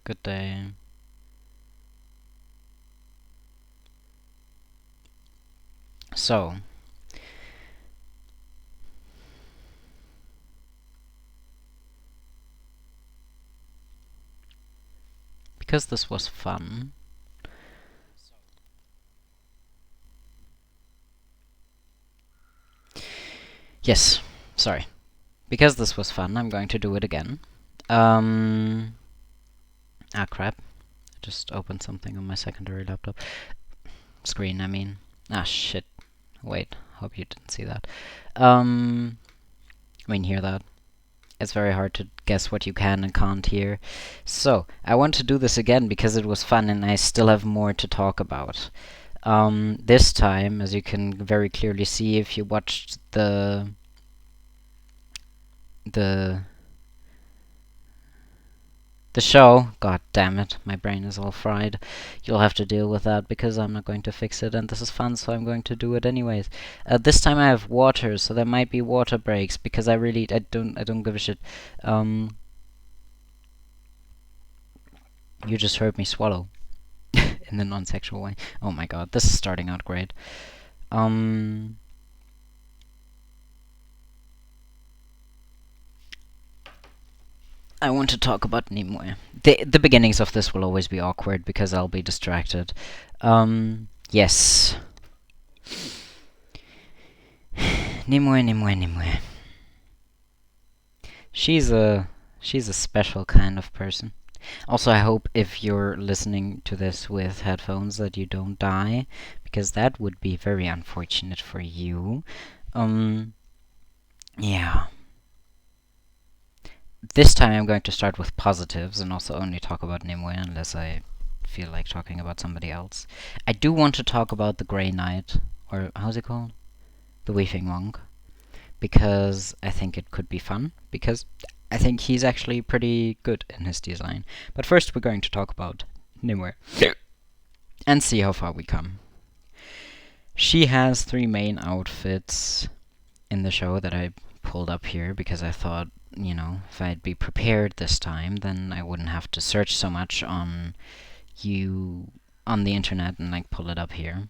Good day. So, because this was fun, yes, sorry. Because this was fun, I'm going to do it again. Um, crap. I just opened something on my secondary laptop. Screen, I mean. Shit. Wait, hope you didn't see that. Hear that. It's very hard to guess what you can and can't hear. So, I want to do this again because it was fun and I still have more to talk about. This time, as you can very clearly see if you watched the the show. God damn it, my brain is all fried. You'll have to deal with that because I'm not going to fix it, and this is fun, so I'm going to do it anyways. This time I have water, so there might be water breaks because I don't give a shit. You just heard me swallow in a non-sexual way. Oh my god, this is starting out great. I want to talk about Nimue. The beginnings of this will always be awkward because I'll be distracted. Yes. Nimue. She's a special kind of person. Also, I hope if you're listening to this with headphones that you don't die, because that would be very unfortunate for you. Yeah. This time I'm going to start with positives and also only talk about Nimue unless I feel like talking about somebody else. I do want to talk about the Grey Knight, or how's it called? The Weeping Monk, because I think it could be fun, because I think he's actually pretty good in his design. But first we're going to talk about Nimue and see how far we come. She has 3 main outfits in the show that I pulled up here because I thought, if I'd be prepared this time, then I wouldn't have to search so much on the internet and like pull it up here.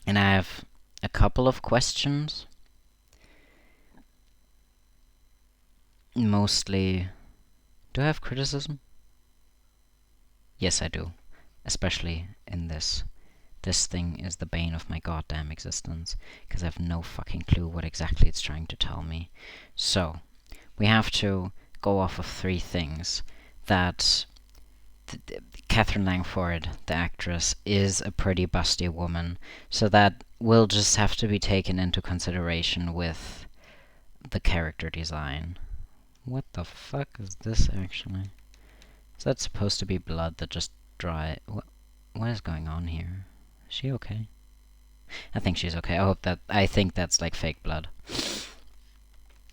And I have a couple of questions. Mostly, do I have criticism? Yes, I do. Especially in this. This thing is the bane of my goddamn existence, because I have no fucking clue what exactly it's trying to tell me. So, we have to go off of 3 things. That Catherine Langford, the actress, is a pretty busty woman, so that will just have to be taken into consideration with the character design. What the fuck is this actually? Is that supposed to be blood that just dry? What is going on here? Is she okay? I think she's okay. I think that's like fake blood.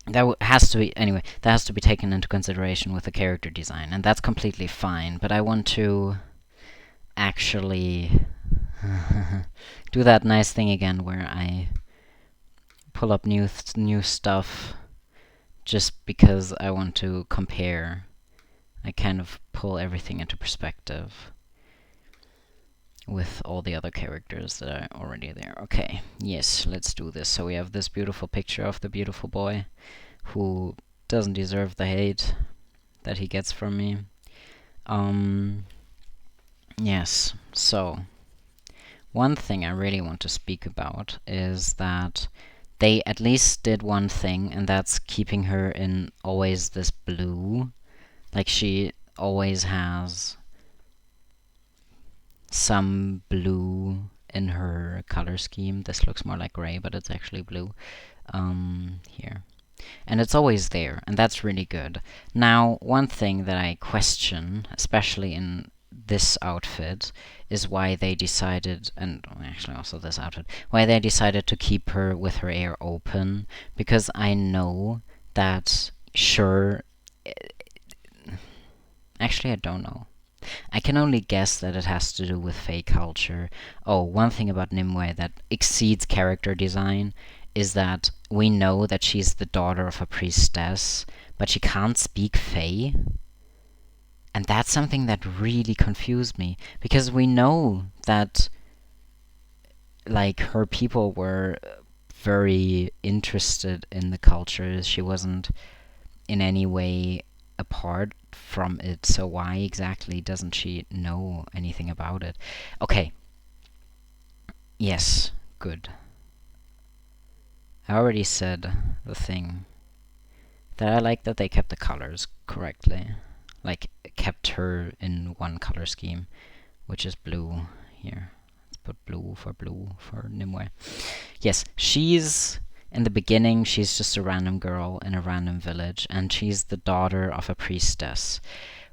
That has to be, anyway, that has to be taken into consideration with the character design, and that's completely fine, but I want to actually do that nice thing again where I pull up new stuff just because I want to compare. I kind of pull everything into perspective with all the other characters that are already there. Okay, yes, let's do this. So we have this beautiful picture of the beautiful boy who doesn't deserve the hate that he gets from me. Yes, so one thing I really want to speak about is that they at least did one thing, and that's keeping her in always this blue. Like, she always has some blue in her color scheme. This looks more like gray, but it's actually blue. Here. And it's always there, and that's really good. Now, one thing that I question, especially in this outfit, is why they decided, and actually also this outfit, why they decided to keep her with her hair open, because I know that, sure, actually I don't know. I can only guess that it has to do with fake culture. Oh, one thing about Nimue that exceeds character design is that we know that she's the daughter of a priestess, but she can't speak Fae. And that's something that really confused me, because we know that like her people were very interested in the culture. She wasn't in any way apart from it, so why exactly doesn't she know anything about it? Okay, yes, good. I already said the thing that I like that they kept the colors correctly. Like, kept her in one color scheme, which is blue here. Let's put blue for Nimue. Yes, she's in the beginning, she's just a random girl in a random village, and she's the daughter of a priestess.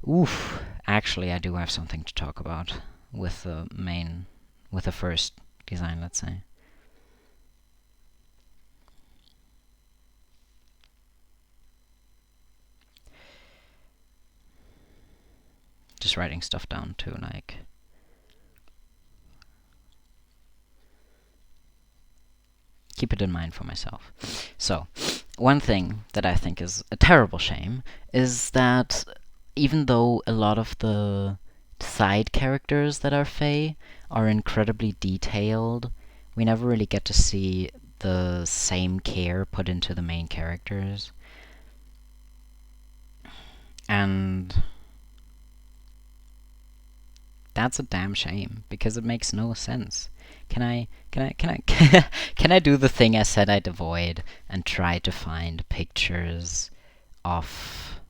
Oof, actually, I do have something to talk about with with the first design, let's say. Just writing stuff down too, like. Keep it in mind for myself. So, one thing that I think is a terrible shame is that even though a lot of the side characters that are Fae are incredibly detailed, we never really get to see the same care put into the main characters. And that's a damn shame, because it makes no sense. Can I can I do the thing I said I'd avoid and try to find pictures of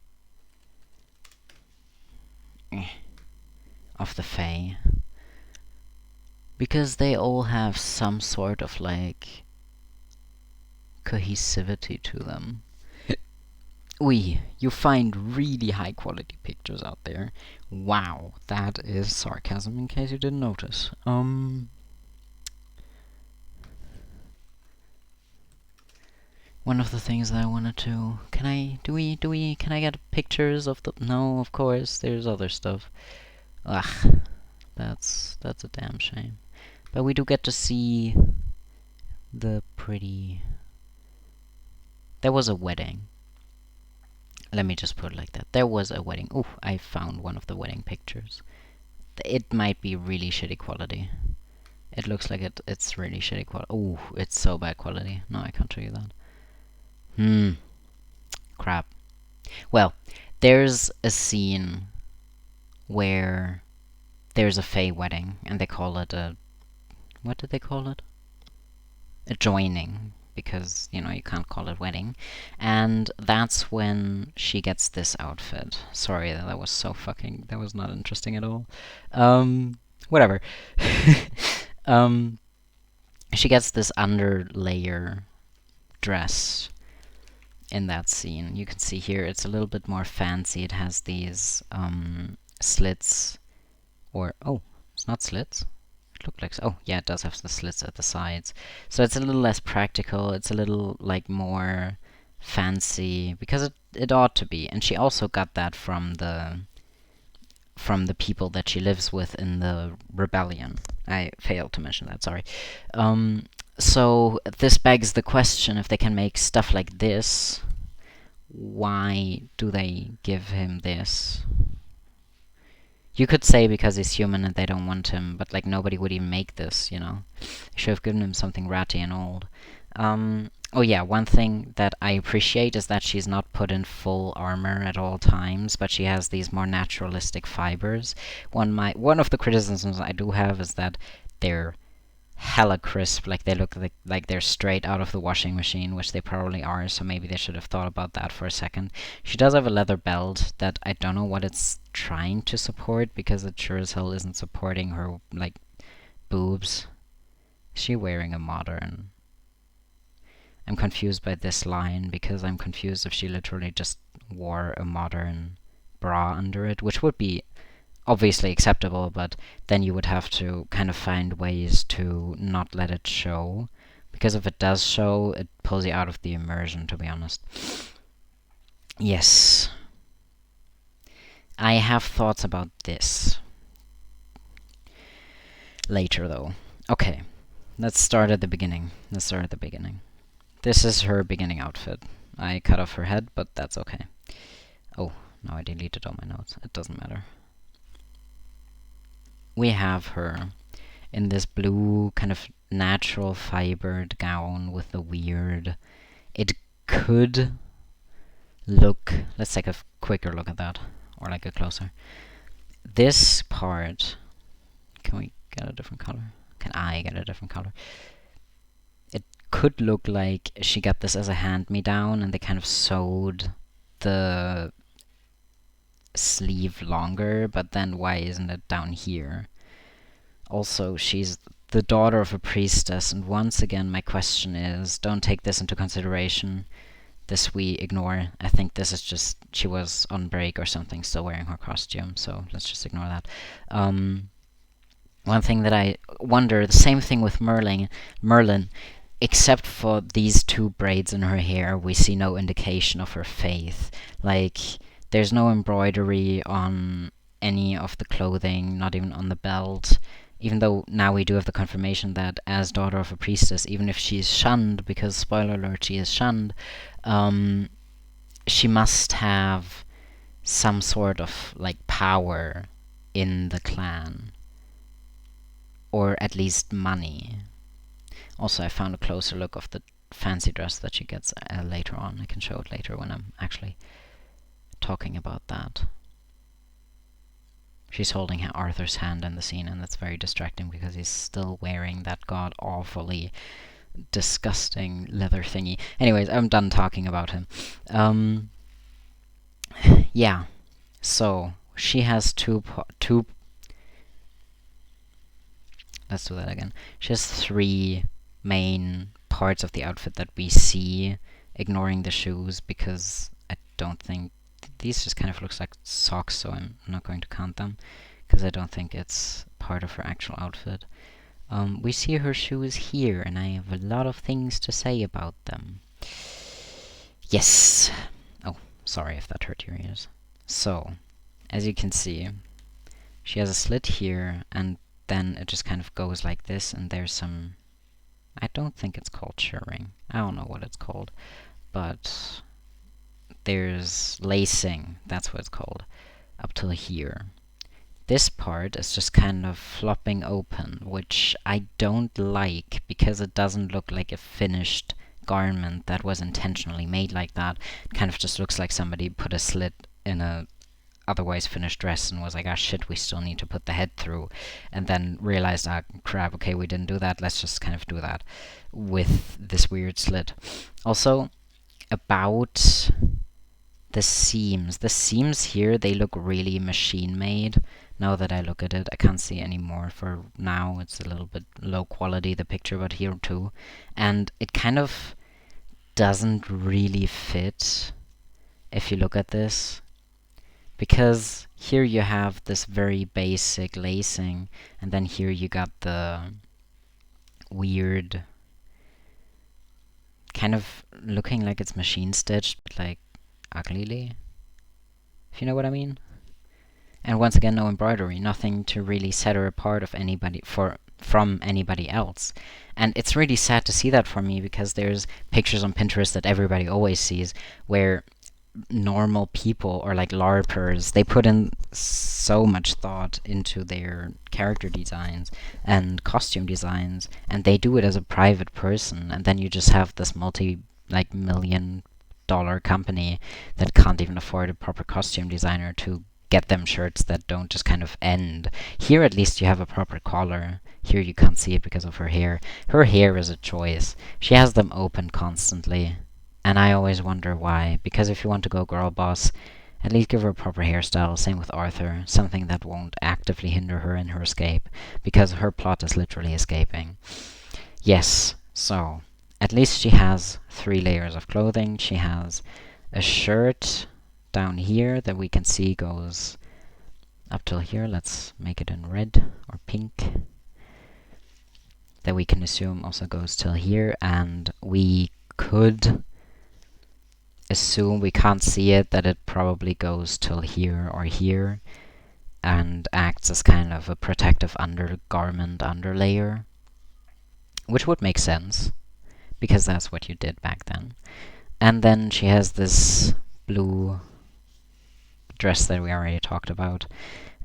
the Fae? Because they all have some sort of like cohesivity to them. You find really high quality pictures out there. Wow, that is sarcasm in case you didn't notice. One of the things that I wanted to... Can I get pictures of the... No, of course, there's other stuff. Ugh, that's a damn shame. But we do get to see the pretty... There was a wedding. Let me just put it like that. There was a wedding. Ooh, I found one of the wedding pictures. It might be really shitty quality. It looks like it's really shitty quality. Ooh, it's so bad quality. No, I can't show you that. Crap. Well, there's a scene where there's a Fae wedding, and they call it a... What did they call it? A joining, because, you know, you can't call it wedding. And that's when she gets this outfit. Sorry, that was so fucking... That was not interesting at all. Whatever. She gets this underlayer dress in that scene. You can see here it's a little bit more fancy. It has these slits, or oh, it's not slits. It looked like oh yeah, it does have the slits at the sides. So it's a little less practical. It's a little like more fancy because it ought to be. And she also got that from the people that she lives with in the rebellion. I failed to mention that. Sorry. So this begs the question, if they can make stuff like this, why do they give him this? You could say because he's human and they don't want him, but like nobody would even make this, you know? They should have given him something ratty and old. Oh yeah, one thing that I appreciate is that she's not put in full armor at all times, but she has these more naturalistic fibers. One of the criticisms I do have is that they're hella crisp, like they look like they're straight out of the washing machine, which they probably are, so maybe they should have thought about that for a second. She does have a leather belt that I don't know what it's trying to support, because it sure as hell isn't supporting her, like, boobs. Is she wearing a modern? I'm confused by this line, because I'm confused if she literally just wore a modern bra under it, which would be obviously acceptable, but then you would have to kind of find ways to not let it show, because if it does show, it pulls you out of the immersion, to be honest. Yes. I have thoughts about this later, though. Okay, let's start at the beginning. This is her beginning outfit. I cut off her head, but that's okay. Oh, now I deleted all my notes. It doesn't matter. We have her in this blue kind of natural fibered gown with the weird... It could look... Let's take a quicker look at that, or like a closer. This part... Can we get a different color? Can I get a different color? It could look like she got this as a hand-me-down and they kind of sewed the sleeve longer, but then why isn't it down here? Also, she's the daughter of a priestess, and once again my question is, don't take this into consideration. This we ignore. I think this is just, she was on break or something, still wearing her costume, so let's just ignore that. One thing that I wonder, the same thing with Merlin, except for these two braids in her hair, we see no indication of her faith. Like, there's no embroidery on any of the clothing, not even on the belt. Even though now we do have the confirmation that as daughter of a priestess, even if she's shunned, because spoiler alert, she is shunned, she must have some sort of like power in the clan. Or at least money. Also, I found a closer look of the fancy dress that she gets later on. I can show it later when I'm actually talking about that. She's holding Arthur's hand in the scene, and that's very distracting because he's still wearing that god-awfully disgusting leather thingy. Anyways, I'm done talking about him. Yeah, so she has two. Let's do that again. She has three main parts of the outfit that we see, ignoring the shoes because I don't think these just kind of looks like socks, so I'm not going to count them because I don't think it's part of her actual outfit. We see her shoes here, and I have a lot of things to say about them. Yes! Oh, sorry if that hurt your ears. So, as you can see, she has a slit here, and then it just kind of goes like this, and there's some... I don't think it's called shirring. I don't know what it's called, but there's lacing, that's what it's called, up till here. This part is just kind of flopping open, which I don't like because it doesn't look like a finished garment that was intentionally made like that. It kind of just looks like somebody put a slit in a otherwise finished dress and was like, ah shit, we still need to put the head through, and then realized, ah crap, okay, we didn't do that, let's just kind of do that with this weird slit. Also, about the seams here, they look really machine made. Now that I look at it, I can't see anymore for now, it's a little bit low quality, the picture, but here too. And it kind of doesn't really fit if you look at this, because here you have this very basic lacing, and then here you got the weird, kind of looking like it's machine stitched, but like uglily, if you know what I mean. And once again, no embroidery, nothing to really set her apart of anybody from anybody else. And it's really sad to see that for me, because there's pictures on Pinterest that everybody always sees where normal people, or like LARPers, they put in so much thought into their character designs and costume designs, and they do it as a private person, and then you just have this multi-million-dollar company that can't even afford a proper costume designer to get them shirts that don't just kind of end. Here at least you have a proper collar. Here you can't see it because of her hair. Her hair is a choice. She has them open constantly, and I always wonder why. Because if you want to go girl boss, at least give her a proper hairstyle. Same with Arthur. Something that won't actively hinder her in her escape, because her plot is literally escaping. Yes, so at least she has 3 layers of clothing. She has a shirt down here that we can see goes up till here. Let's make it in red or pink. That we can assume also goes till here, and we could assume, we can't see it, that it probably goes till here or here and acts as kind of a protective undergarment underlayer, which would make sense because that's what you did back then. And then she has this blue dress that we already talked about,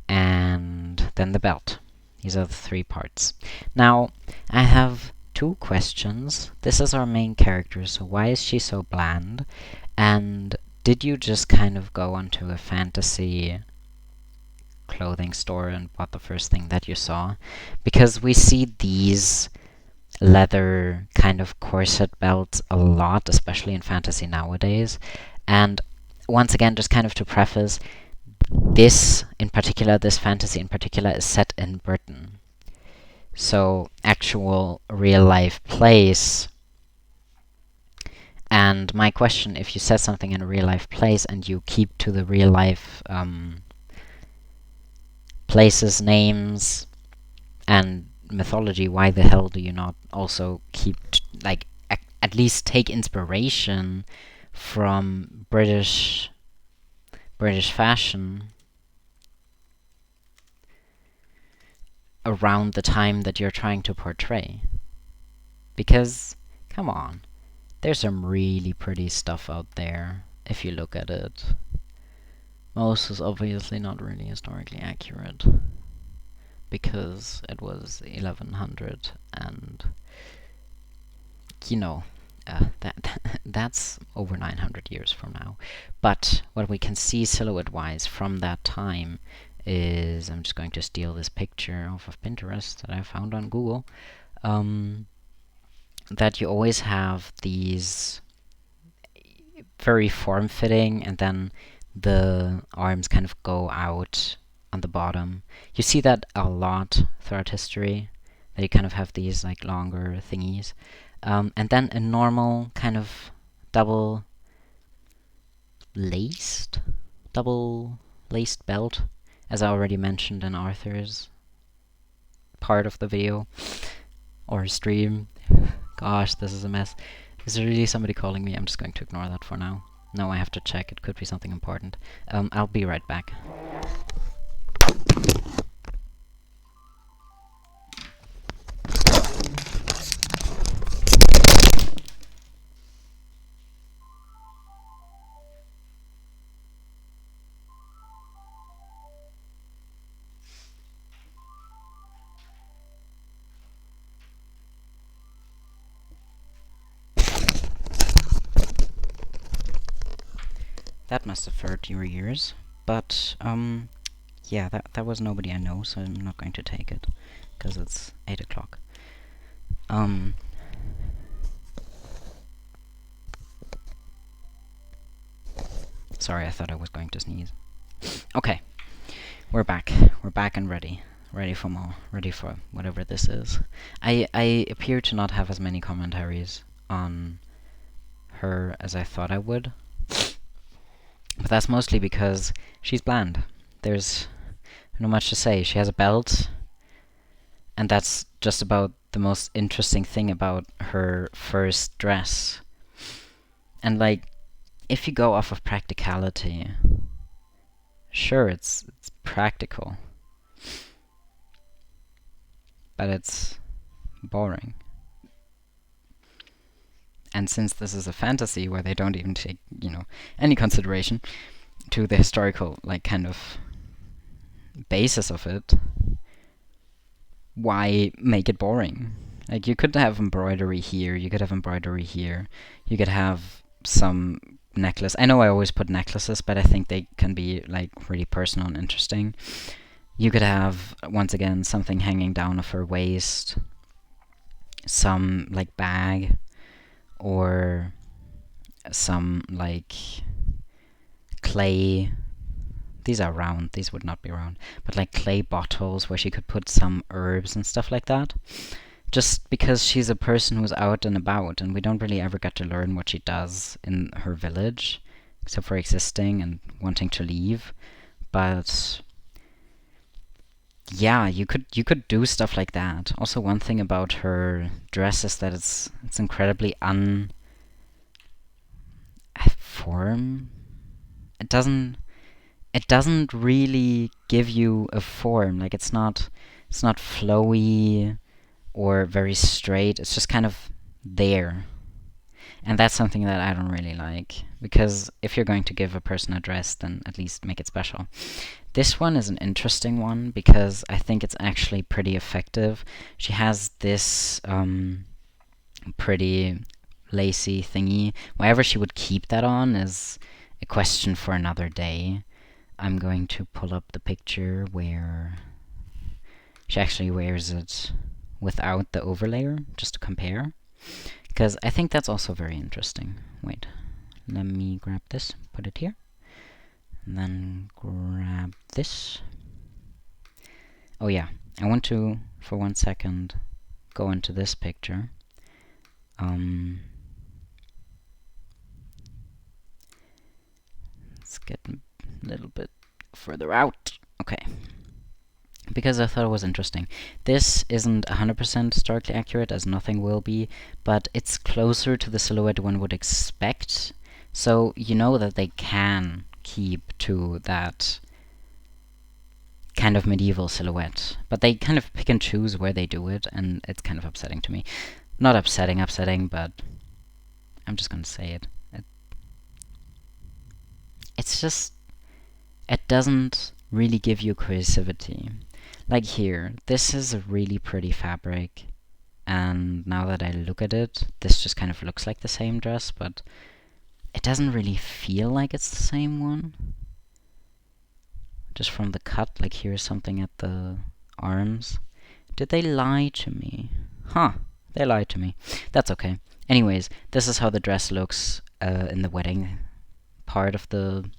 and then the belt. These are the 3 parts. Now, I have 2 questions. This is our main character, so why is she so bland? And did you just kind of go onto a fantasy clothing store and bought the first thing that you saw? Because we see these leather kind of corset belts a lot, especially in fantasy nowadays. And once again, just kind of to preface, this fantasy in particular, is set in Britain. So, actual real life place. And my question, if you set something in a real life place and you keep to the real life places, names, and mythology, why the hell do you not also keep, at least take inspiration from British fashion around the time that you're trying to portray? Because, come on, there's some really pretty stuff out there, if you look at it. Most is obviously not really historically accurate, because it was 1100, and, you know, that's over 900 years from now. But what we can see silhouette-wise from that time is, I'm just going to steal this picture off of Pinterest that I found on Google, that you always have these very form-fitting, and then the arms kind of go out on the bottom. You see that a lot throughout history, that you kind of have these like longer thingies. And then a normal kind of double-laced belt, as I already mentioned in Arthur's part of the video, or stream. Gosh, this is a mess. Is there really somebody calling me? I'm just going to ignore that for now. No, I have to check. It could be something important. I'll be right back. That must have hurt your ears, but, yeah, that was nobody I know, so I'm not going to take it, because it's 8 o'clock. Sorry, I thought I was going to sneeze. Okay, we're back. We're back and ready. Ready for more. Ready for whatever this is. I appear to not have as many commentaries on her as I thought I would. But that's mostly because she's bland. There's not much to say. She has a belt, and that's just about the most interesting thing about her first dress. And like, if you go off of practicality, sure, it's practical, but it's boring. And since this is a fantasy where they don't even take, any consideration to the historical, kind of basis of it, why make it boring? Like, you could have embroidery here, you could have embroidery here, you could have some necklace. I know I always put necklaces, but I think they can be, really personal and interesting. You could have, once again, something hanging down of her waist, some, bag, or some, clay. These are round, these would not be round, but clay bottles where she could put some herbs and stuff like that. Just because she's a person who's out and about, and we don't really ever get to learn what she does in her village, except for existing and wanting to leave. But yeah, you could do stuff like that. Also, one thing about her dress is that it's incredibly form. It doesn't really give you a form. It's not flowy or very straight. It's just kind of there. And that's something that I don't really like, because if you're going to give a person a dress, then at least make it special. This one is an interesting one because I think it's actually pretty effective. She has this pretty lacy thingy. Wherever she would keep that on is a question for another day. I'm going to pull up the picture where she actually wears it without the overlayer, just to compare. Because I think that's also very interesting. Wait, let me grab this, put it here. And then grab this. Oh yeah, I want to, for 1 second, go into this picture. Let's get a little bit further out. Okay. Because I thought it was interesting. This isn't 100% historically accurate, as nothing will be, but it's closer to the silhouette one would expect. So you know that they can keep to that kind of medieval silhouette. But they kind of pick and choose where they do it, and it's kind of upsetting to me. Not upsetting, but I'm just gonna say it. It's just, it doesn't really give you creativity. Like here, this is a really pretty fabric, and now that I look at it, this just kind of looks like the same dress, but it doesn't really feel like it's the same one. Just from the cut, like here's something at the arms. Did they lie to me? Huh, they lied to me. That's okay. Anyways, this is how the dress looks in the wedding part of the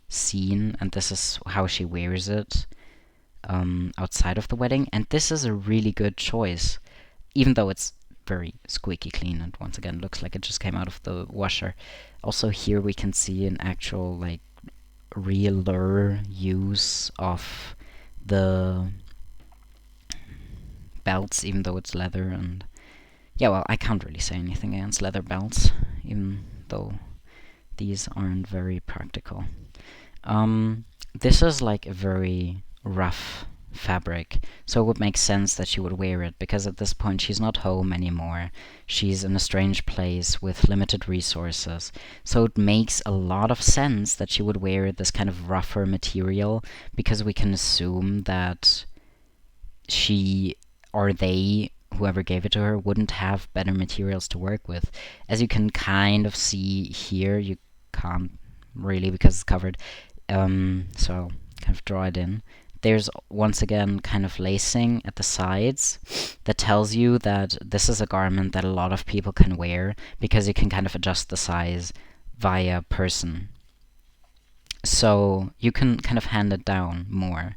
scene, and this is how she wears it outside of the wedding, and this is a really good choice, even though it's very squeaky clean and once again looks like it just came out of the washer. Also here we can see an actual like realer use of the belts, even though it's leather. And yeah, well, I can't really say anything against leather belts, even though these aren't very practical. This is like a very rough fabric, so it would make sense that she would wear it, because at this point she's not home anymore. She's in a strange place with limited resources, so it makes a lot of sense that she would wear this kind of rougher material, because we can assume that she or they, whoever gave it to her, wouldn't have better materials to work with. As you can kind of see here, you can't really because it's covered, so kind of draw it in. There's once again kind of lacing at the sides that tells you that this is a garment that a lot of people can wear, because you can kind of adjust the size via person. So you can kind of hand it down more.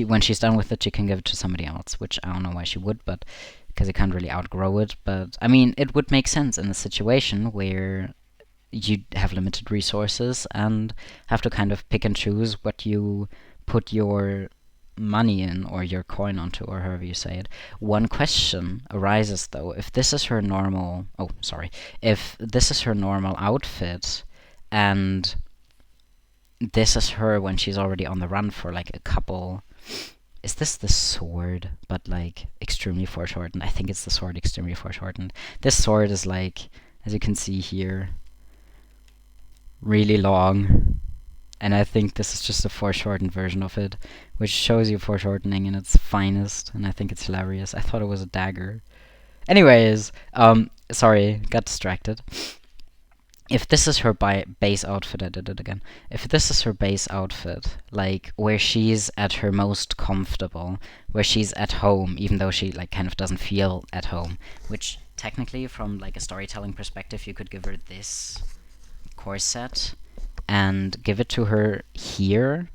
When she's done with it, she can give it to somebody else, which I don't know why she would, but because you can't really outgrow it. But I mean, it would make sense in a situation where you have limited resources and have to kind of pick and choose what you put your money in, or your coin onto, or however you say it. One question arises though: if this is her normal outfit, and this is her when she's already on the run for like a couple, is this the sword but like extremely foreshortened? I think it's the sword extremely foreshortened. This sword is like, as you can see here, really long, and I think this is just a foreshortened version of it, which shows you foreshortening in its finest, and I think it's hilarious. I thought it was a dagger. Anyways, sorry, got distracted. If this is her base outfit, I did it again. If this is her base outfit, like where she's at her most comfortable, where she's at home, even though she like kind of doesn't feel at home, which technically from like a storytelling perspective, you could give her this corset and give it to her here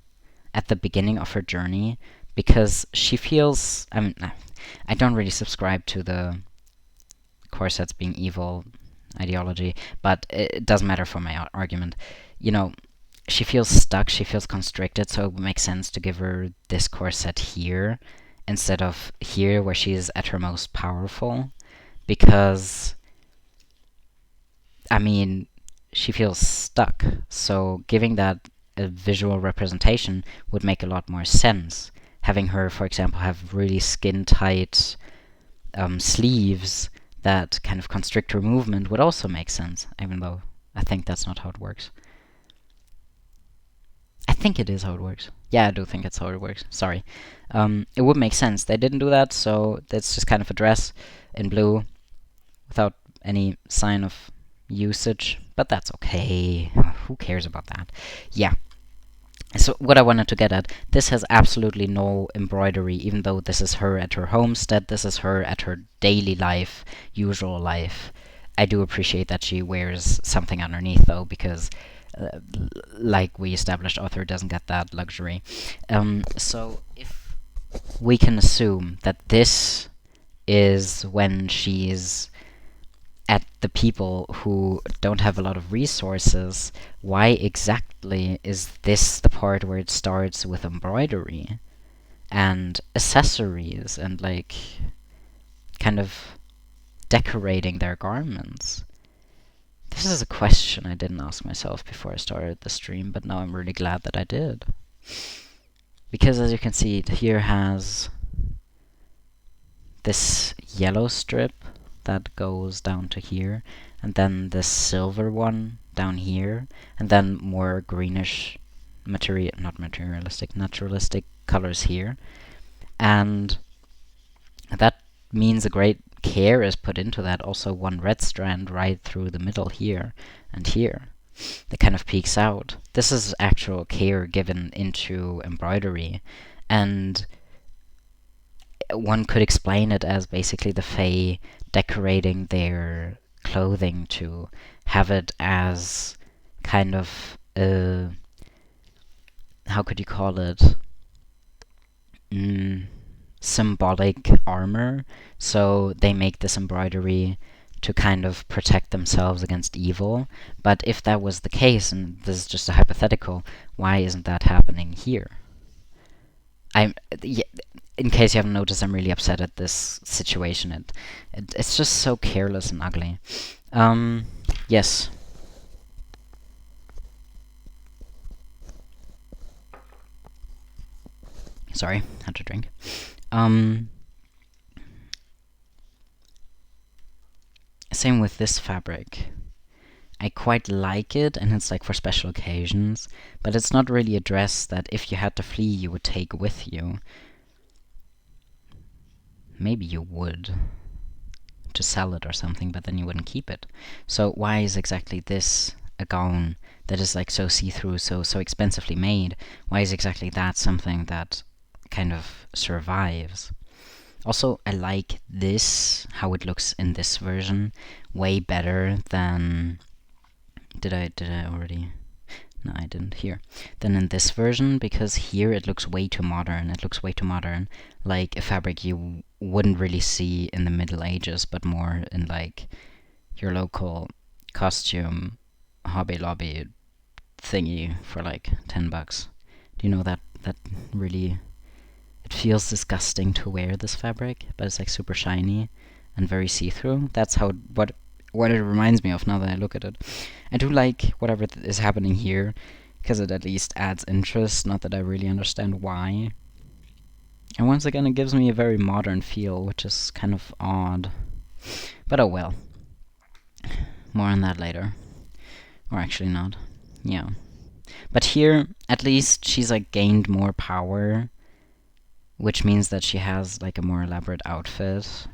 at the beginning of her journey, because she feels, I mean, I don't really subscribe to the corsets being evil ideology, but it doesn't matter for my argument. You know, she feels stuck, she feels constricted, so it would make sense to give her this corset here instead of here where she is at her most powerful, because, I mean, she feels stuck, so giving that a visual representation would make a lot more sense. Having her, for example, have really skin-tight sleeves that kind of constrictor movement would also make sense, even though I think that's not how it works. I think it is how it works. Yeah, I do think it's how it works. Sorry. It would make sense. They didn't do that, so that's just kind of a dress in blue without any sign of usage, but that's okay. Who cares about that? Yeah. So what I wanted to get at, this has absolutely no embroidery, even though this is her at her homestead, this is her at her daily life, usual life. I do appreciate that she wears something underneath, though, because like we established, Arthur doesn't get that luxury. So if we can assume that this is when she's at the people who don't have a lot of resources, why exactly is this the part where it starts with embroidery and accessories and like kind of decorating their garments? This is a question I didn't ask myself before I started the stream, but now I'm really glad that I did. Because as you can see, it here has this yellow strip that goes down to here, and then this silver one down here, and then more greenish naturalistic colors here. And that means a great care is put into that. Also one red strand right through the middle here and here that kind of peeks out. This is actual care given into embroidery, and one could explain it as basically the Fae decorating their clothing to have it as kind of how could you call it? Symbolic armor. So they make this embroidery to kind of protect themselves against evil. But if that was the case, and this is just a hypothetical, why isn't that happening here? In case you haven't noticed, I'm really upset at this situation. It's just so careless and ugly. Yes. Sorry, had to drink. Same with this fabric. I quite like it, and it's like for special occasions, but it's not really a dress that if you had to flee you would take with you. Maybe you would to sell it or something, but then you wouldn't keep it. So why is exactly this a gown that is like so see-through, so expensively made? Why is exactly that something that kind of survives? Also, I like this, how it looks in this version, way better than... Did I already? No, I didn't. Here. Than in this version, because here it looks way too modern. It looks way too modern, like a fabric you wouldn't really see in the Middle Ages, but more in like your local costume Hobby Lobby thingy for like $10. Do you know that really... It feels disgusting to wear this fabric, but it's like super shiny and very see-through. That's how what it reminds me of now that I look at it. I do like whatever is happening here, because it at least adds interest, not that I really understand why. And once again, it gives me a very modern feel, which is kind of odd. But oh well. More on that later. Or actually not. Yeah. But here, at least, she's like gained more power, which means that she has like a more elaborate outfit.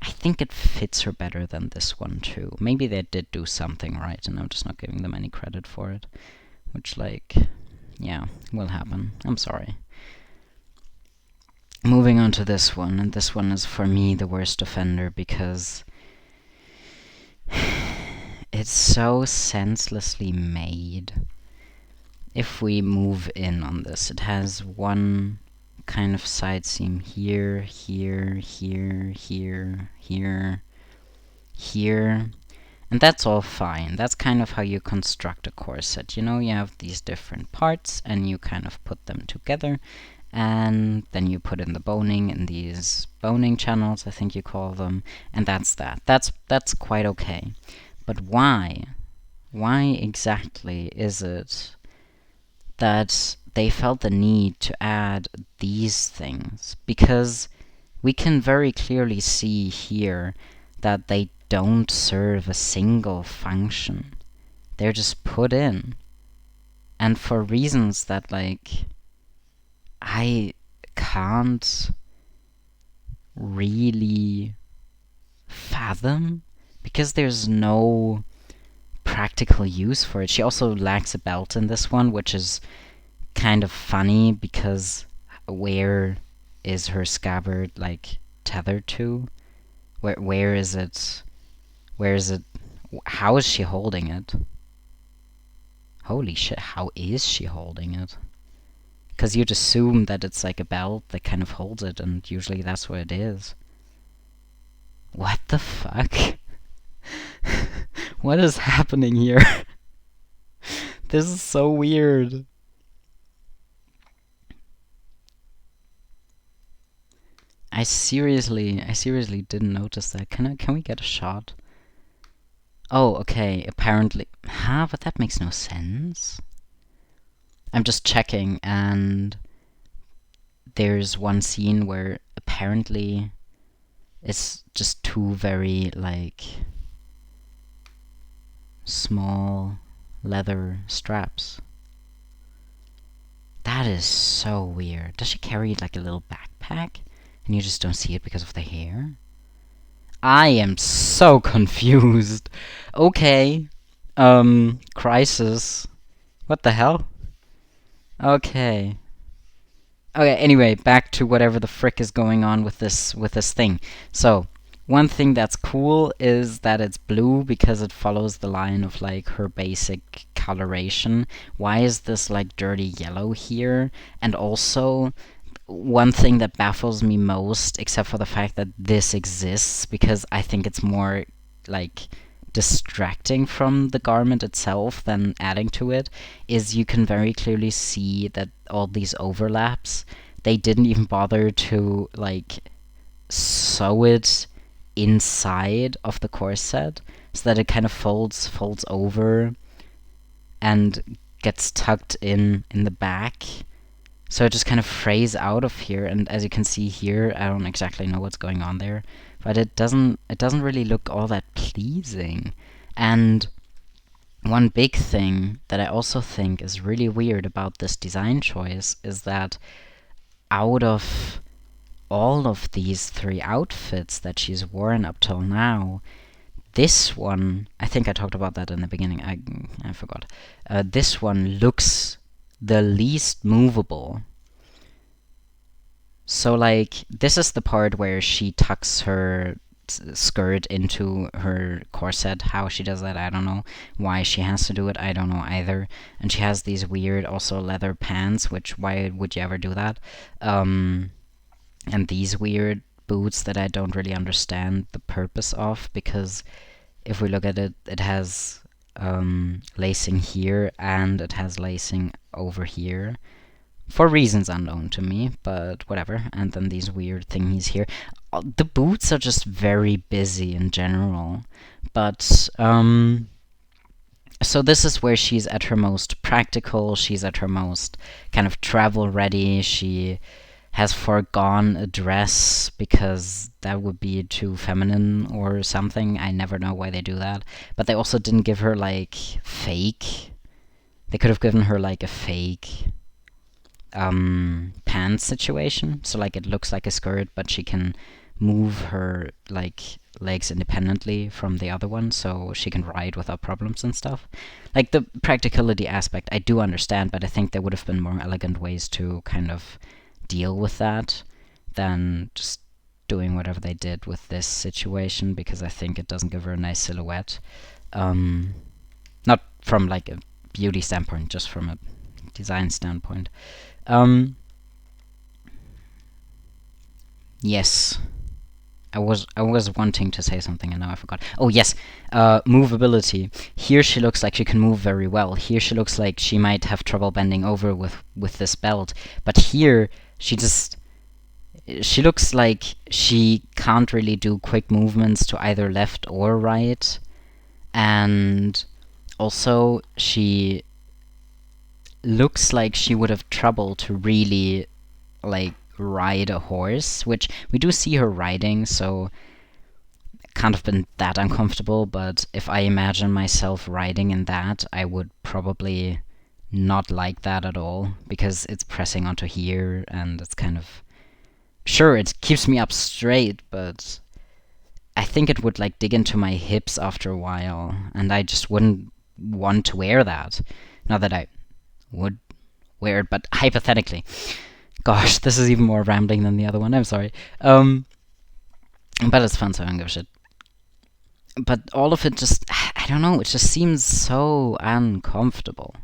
I think it fits her better than this one too. Maybe they did do something right, and I'm just not giving them any credit for it. Which, like, yeah, will happen. I'm sorry. Moving on to this one, and this one is for me the worst offender because it's so senselessly made. If we move in on this, it has one kind of side seam here, here, here, here, here, here, and that's all fine. That's kind of how you construct a corset. You know, you have these different parts, and you kind of put them together, and then you put in the boning in these boning channels, I think you call them, and that's that. That's quite okay. But why? Why exactly is it that they felt the need to add these things? Because we can very clearly see here that they don't serve a single function. They're just put in. And for reasons that, like, I can't really fathom, because there's no practical use for it. She also lacks a belt in this one, which is kind of funny because where is her scabbard, like, tethered to? Where is it? Where is it? How is she holding it? Holy shit, how is she holding it? Because you'd assume that it's like a belt that kind of holds it, and usually that's what it is. What the fuck? What is happening here? This is so weird. I seriously didn't notice that. Can we get a shot? Oh, okay, apparently. Huh, but that makes no sense. I'm just checking, and there's one scene where apparently it's just two very, like, small leather straps. That is so weird. Does she carry, like, a little backpack? And you just don't see it because of the hair? I am so confused. Okay. Crisis. What the hell? Okay. Okay, anyway, back to whatever the frick is going on with this thing. So, one thing that's cool is that it's blue because it follows the line of, like, her basic coloration. Why is this, like, dirty yellow here? And also, one thing that baffles me most, except for the fact that this exists, because I think it's more, like, distracting from the garment itself than adding to it, is you can very clearly see that all these overlaps, they didn't even bother to, like, sew it inside of the corset so that it kind of folds over and gets tucked in the back. So it just kind of frays out of here, and as you can see here, I don't exactly know what's going on there, but it doesn't really look all that pleasing. And one big thing that I also think is really weird about this design choice is that out of all of these three outfits that she's worn up till now, this one, I think I talked about that in the beginning, I forgot. This one looks the least movable. So, like, this is the part where she tucks her skirt into her corset. How she does that, I don't know. Why she has to do it, I don't know either. And she has these weird also leather pants, which, why would you ever do that? And these weird boots that I don't really understand the purpose of, because if we look at it, it has lacing here and it has lacing over here for reasons unknown to me, but whatever. And then these weird thingies here. The boots are just very busy in general, but so this is where she's at her most practical, she's at her most kind of travel ready. She has foregone a dress because that would be too feminine or something. I never know why they do that. But they also didn't give her, like, fake. They could have given her, like, a fake pants situation. So, like, it looks like a skirt, but she can move her, like, legs independently from the other one, so she can ride without problems and stuff. Like, the practicality aspect, I do understand, but I think there would have been more elegant ways to kind of deal with that than just doing whatever they did with this situation, because I think it doesn't give her a nice silhouette. Not from, like, a beauty standpoint, just from a design standpoint. Yes. I was wanting to say something and now I forgot. Oh yes, movability. Here she looks like she can move very well. Here she looks like she might have trouble bending over with this belt. But here she looks like she can't really do quick movements to either left or right. And also she looks like she would have trouble to really, like, ride a horse, which we do see her riding, so can't have been that uncomfortable, but if I imagine myself riding in that, I would probably not like that at all, because it's pressing onto here, and it's kind of... Sure, it keeps me up straight, but I think it would like dig into my hips after a while, and I just wouldn't want to wear that. Not that I would wear it, but hypothetically. Gosh, this is even more rambling than the other one, I'm sorry. But it's fun, so I don't give a shit. But all of it just, I don't know, it just seems so uncomfortable.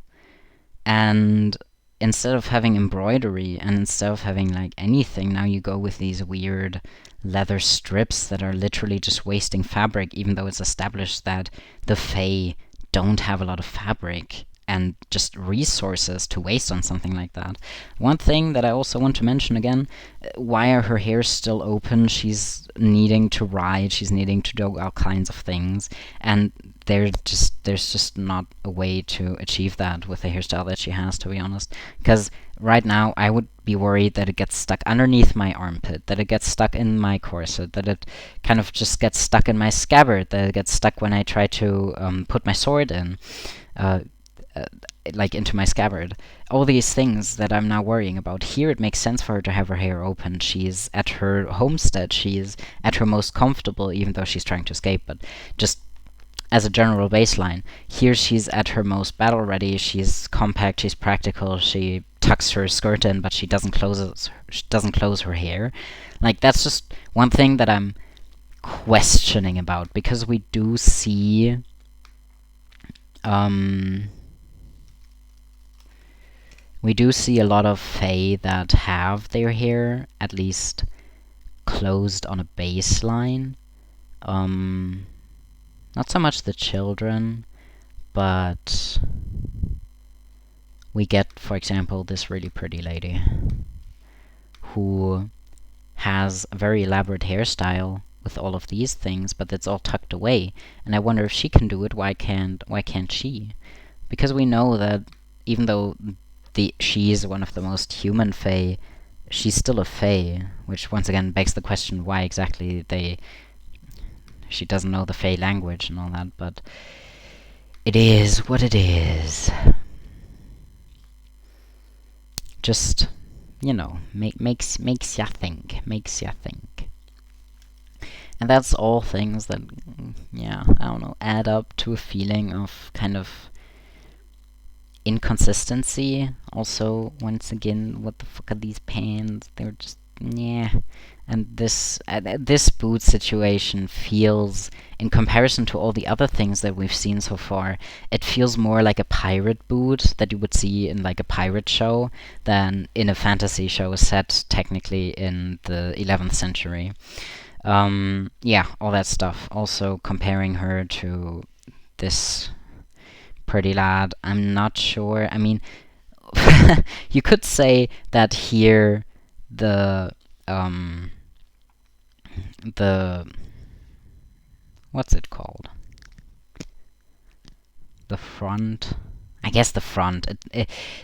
And instead of having embroidery and instead of having like anything, now you go with these weird leather strips that are literally just wasting fabric, even though it's established that the Fae don't have a lot of fabric and just resources to waste on something like that. One thing that I also want to mention again, why are her hairs still open? She's needing to ride, she's needing to do all kinds of things, and there's just not a way to achieve that with the hairstyle that she has, to be honest. Because right now I would be worried that it gets stuck underneath my armpit, that it gets stuck in my corset, that it kind of just gets stuck in my scabbard, that it gets stuck when I try to put my sword in. Like into my scabbard. All these things that I'm now worrying about. Here it makes sense for her to have her hair open. She's at her homestead. She's at her most comfortable, even though she's trying to escape. But just as a general baseline, here she's at her most battle ready. She's compact. She's practical. She tucks her skirt in, but she doesn't close her hair. Like, that's just one thing that I'm questioning about, because we do see we do see a lot of Fae that have their hair at least closed on a baseline. Not so much the children, but we get, for example, this really pretty lady who has a very elaborate hairstyle with all of these things, but it's all tucked away. And I wonder if she can do it, why can't she? Because we know that even though she is one of the most human Fae, she's still a Fae, which once again begs the question why exactly she doesn't know the Fae language and all that, but it is what it is. Just, you know, makes ya think. And that's all things that, yeah, I don't know, add up to a feeling of kind of inconsistency. Also, once again, what the fuck are these pants? They're just, yeah. And this boot situation feels, in comparison to all the other things that we've seen so far, it feels more like a pirate boot that you would see in like a pirate show than in a fantasy show set technically in the 11th century. Yeah, all that stuff. Also comparing her to this pretty lad, I'm not sure. I mean, you could say that here the what's it called? The front. I guess the front.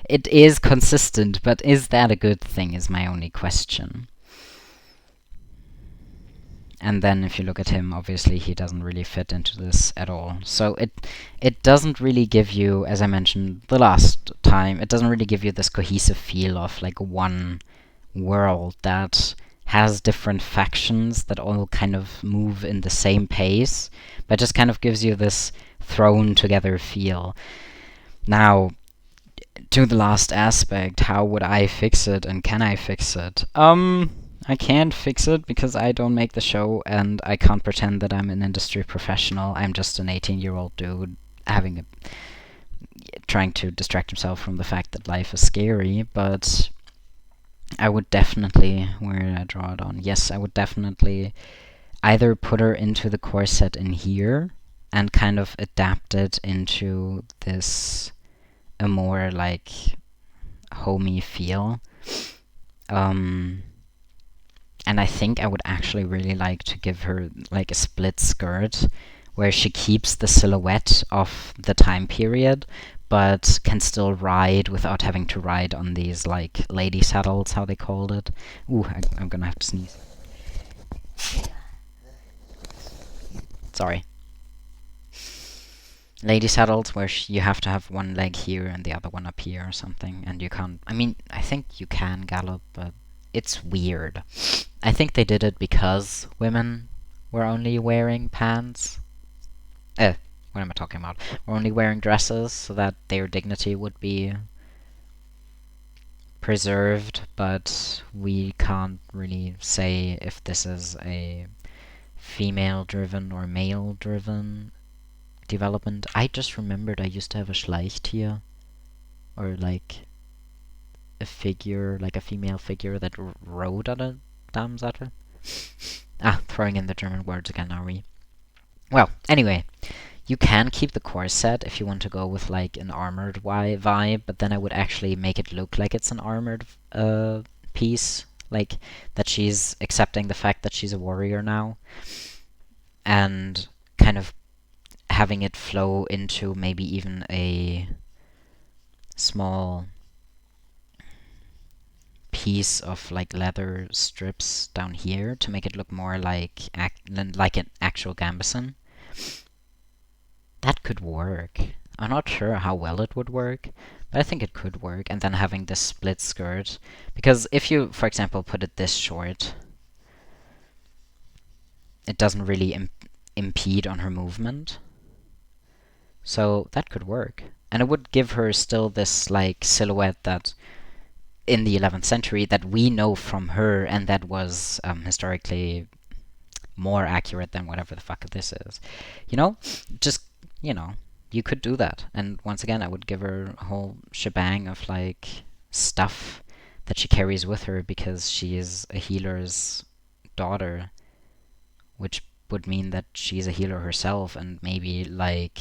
It is consistent, but is that a good thing is my only question. And then if you look at him, obviously he doesn't really fit into this at all. So it doesn't really give you, as I mentioned the last time, it doesn't really give you this cohesive feel of like one world that has different factions that all kind of move in the same pace, but just kind of gives you this thrown together feel. Now, to the last aspect, how would I fix it and can I fix it? I can't fix it because I don't make the show and I can't pretend that I'm an industry professional. I'm just an 18-year-old dude trying to distract himself from the fact that life is scary, but I would definitely, where did I draw it on? Yes, I would definitely either put her into the corset in here and kind of adapt it into this a more like homey feel. And I think I would actually really like to give her like a split skirt where she keeps the silhouette of the time period, but can still ride without having to ride on these, like, lady saddles, how they called it. Ooh, I'm gonna have to sneeze. Sorry. Lady saddles where you have to have one leg here and the other one up here or something, and you can't... I mean, I think you can gallop, but it's weird. I think they did it because women were only wearing pants. What am I talking about? Were only wearing dresses so that their dignity would be preserved, but we can't really say if this is a female-driven or male-driven development. I just remembered I used to have a Schleichtier, or like a figure, like a female figure that rode on a Darmsattel. Throwing in the German words again, are we? Well, anyway, you can keep the corset if you want to go with like an armored vibe, but then I would actually make it look like it's an armored piece, like that she's accepting the fact that she's a warrior now, and kind of having it flow into maybe even a small piece of like leather strips down here to make it look more like an actual gambeson. That could work. I'm not sure how well it would work, but I think it could work. And then having this split skirt, because if you, for example, put it this short, it doesn't really impede on her movement. So that could work. And it would give her still this like silhouette that in the 11th century that we know from her, and that was historically more accurate than whatever the fuck this is. You know? Just, you know, you could do that. And once again, I would give her a whole shebang of like stuff that she carries with her because she is a healer's daughter, which would mean that she's a healer herself, and maybe like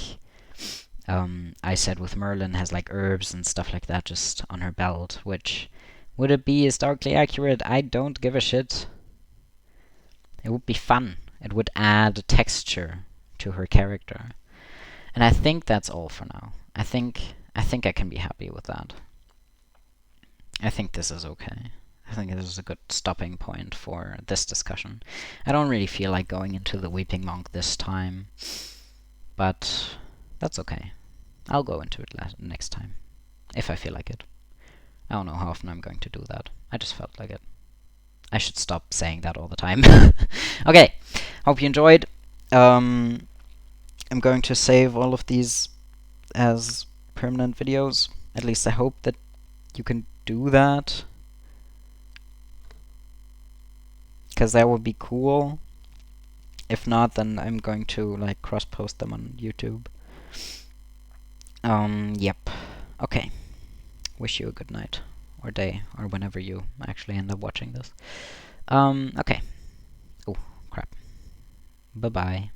I said with Merlin has like herbs and stuff like that just on her belt, which would it be historically accurate? I don't give a shit. It would be fun. It would add texture to her character. And I think that's all for now. I think I can be happy with that. I think this is okay. I think this is a good stopping point for this discussion. I don't really feel like going into the Weeping Monk this time, but that's okay. I'll go into it next time, if I feel like it. I don't know how often I'm going to do that. I just felt like it. I should stop saying that all the time. Okay, hope you enjoyed. I'm going to save all of these as permanent videos. At least I hope that you can do that, because that would be cool. If not, then I'm going to like cross-post them on YouTube. Yep. Okay. Wish you a good night, or day, or whenever you actually end up watching this. Okay. Oh, crap. Bye-bye.